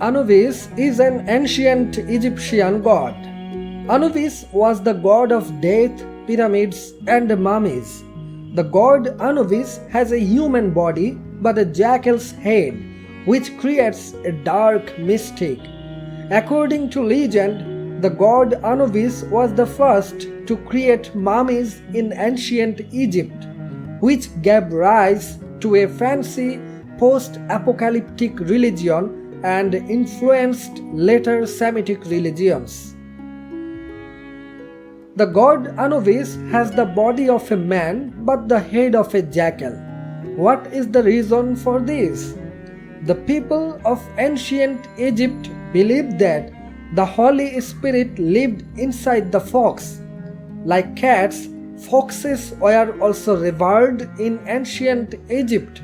Anubis is an ancient Egyptian god. Anubis was the god of death, pyramids, and mummies. The god Anubis has a human body but a jackal's head, which creates a dark mystic. According to legend, the god Anubis was the first to create mummies in ancient Egypt, which gave rise to a fancy post-apocalyptic religion and influenced later Semitic religions. The god Anubis has the body of a man but the head of a jackal. What is the reason for this? The people of ancient Egypt believed that the Holy Spirit lived inside the fox. Like cats, foxes were also revered in ancient Egypt.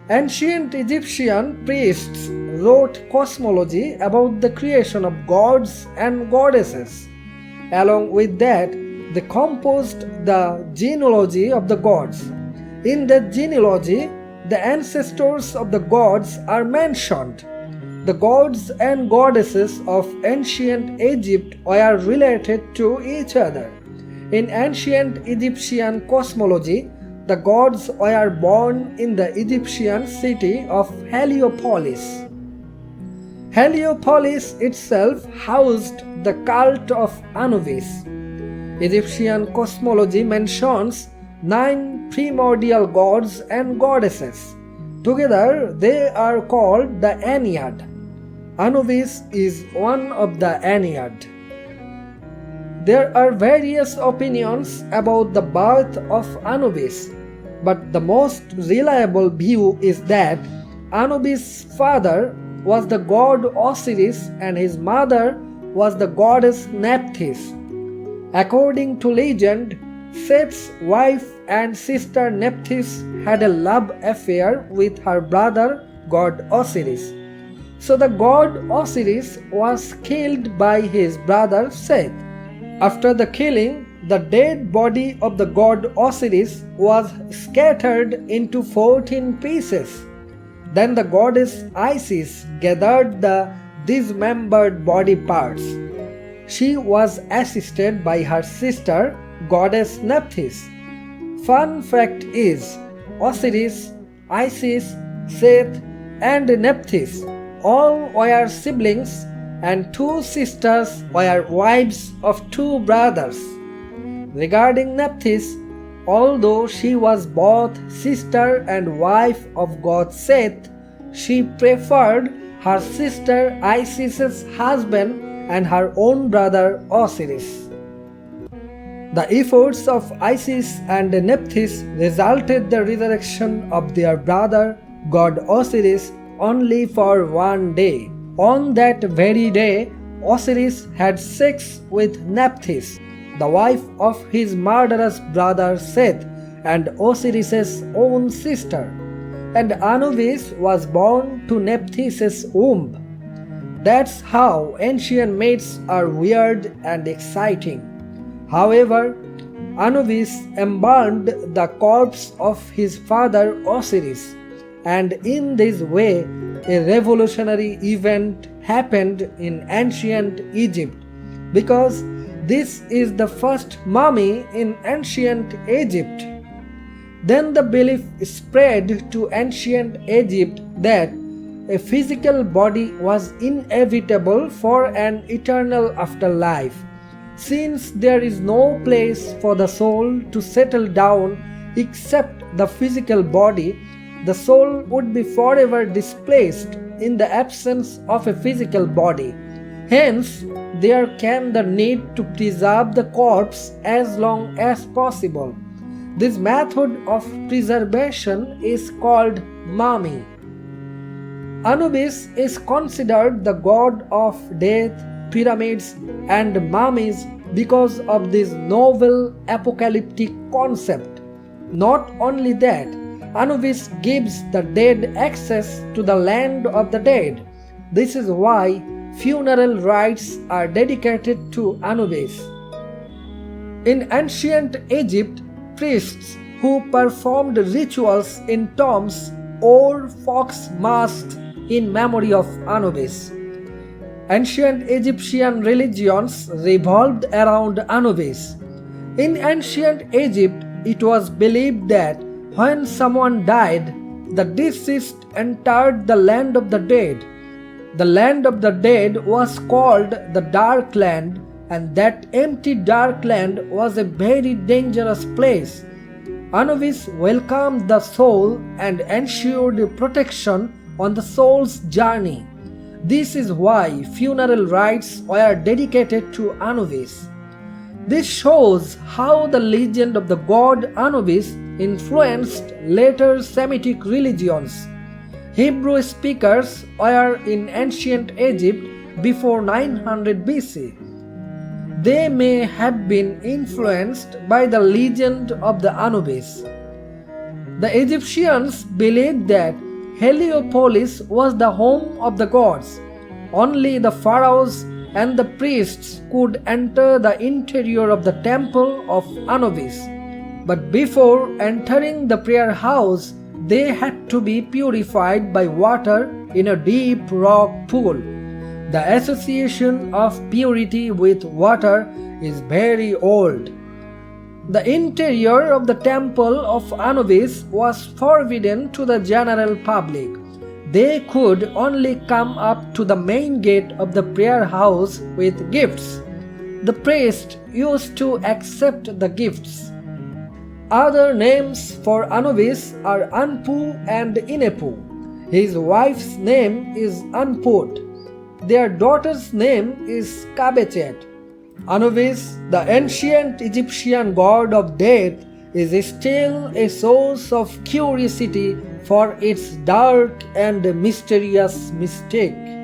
Ancient Egyptian priests wrote cosmology about the creation of gods and goddesses. Along with that, they composed the genealogy of the gods. In that genealogy, the ancestors of the gods are mentioned. The gods and goddesses of ancient Egypt were related to each other. In ancient Egyptian cosmology, the gods were born in the Egyptian city of Heliopolis. Heliopolis itself housed the cult of Anubis. Egyptian cosmology mentions 9 primordial gods and goddesses. Together they are called the Ennead. Anubis is one of the Ennead. There are various opinions about the birth of Anubis, but the most reliable view is that Anubis' father was the god Osiris and his mother was the goddess Nephthys. According to legend, Seth's wife and sister Nephthys had a love affair with her brother god Osiris. So the god Osiris was killed by his brother Seth. After the killing, the dead body of the god Osiris was scattered into 14 pieces. Then the goddess Isis gathered the dismembered body parts. She was assisted by her sister, goddess Nephthys. Fun fact is, Osiris, Isis, Seth, and Nephthys all were siblings, and 2 sisters were wives of 2 brothers. Regarding Nephthys, although she was both sister and wife of god Seth, she preferred her sister Isis's husband and her own brother Osiris. The efforts of Isis and Nephthys resulted the resurrection of their brother god Osiris only for one day. On that very day, Osiris had sex with Nephthys, the wife of his murderous brother Seth and Osiris's own sister, and Anubis was born to Nephthys' womb. That's how ancient myths are weird and exciting. However, Anubis embalmed the corpse of his father Osiris, and in this way a revolutionary event happened in ancient Egypt, because this is the first mummy in ancient Egypt. Then the belief spread to ancient Egypt that a physical body was inevitable for an eternal afterlife. Since there is no place for the soul to settle down except the physical body, the soul would be forever displaced in the absence of a physical body. Hence, there came the need to preserve the corpse as long as possible. This method of preservation is called mummy. Anubis is considered the god of death, pyramids, and mummies because of this novel apocalyptic concept. Not only that, Anubis gives the dead access to the land of the dead. This is why funeral rites are dedicated to Anubis. In ancient Egypt, priests who performed rituals in tombs wore fox masks in memory of Anubis. Ancient Egyptian religions revolved around Anubis. In ancient Egypt, it was believed that when someone died, the deceased entered the land of the dead. The land of the dead was called the Dark Land, and that empty dark land was a very dangerous place. Anubis welcomed the soul and ensured protection on the soul's journey. This is why funeral rites were dedicated to Anubis. This shows how the legend of the god Anubis influenced later Semitic religions. Hebrew speakers were in ancient Egypt before 900 BC. They may have been influenced by the legend of the Anubis. The Egyptians believed that Heliopolis was the home of the gods. Only the pharaohs and the priests could enter the interior of the temple of Anubis. But before entering the prayer house, they had to be purified by water in a deep rock pool. The association of purity with water is very old. The interior of the temple of Anubis was forbidden to the general public. They could only come up to the main gate of the prayer house with gifts. The priest used to accept the gifts. Other names for Anubis are Anpu and Inepu. His wife's name is Anput. Their daughter's name is Kabechet. Anubis, the ancient Egyptian god of death, is still a source of curiosity for its dark and mysterious mystique.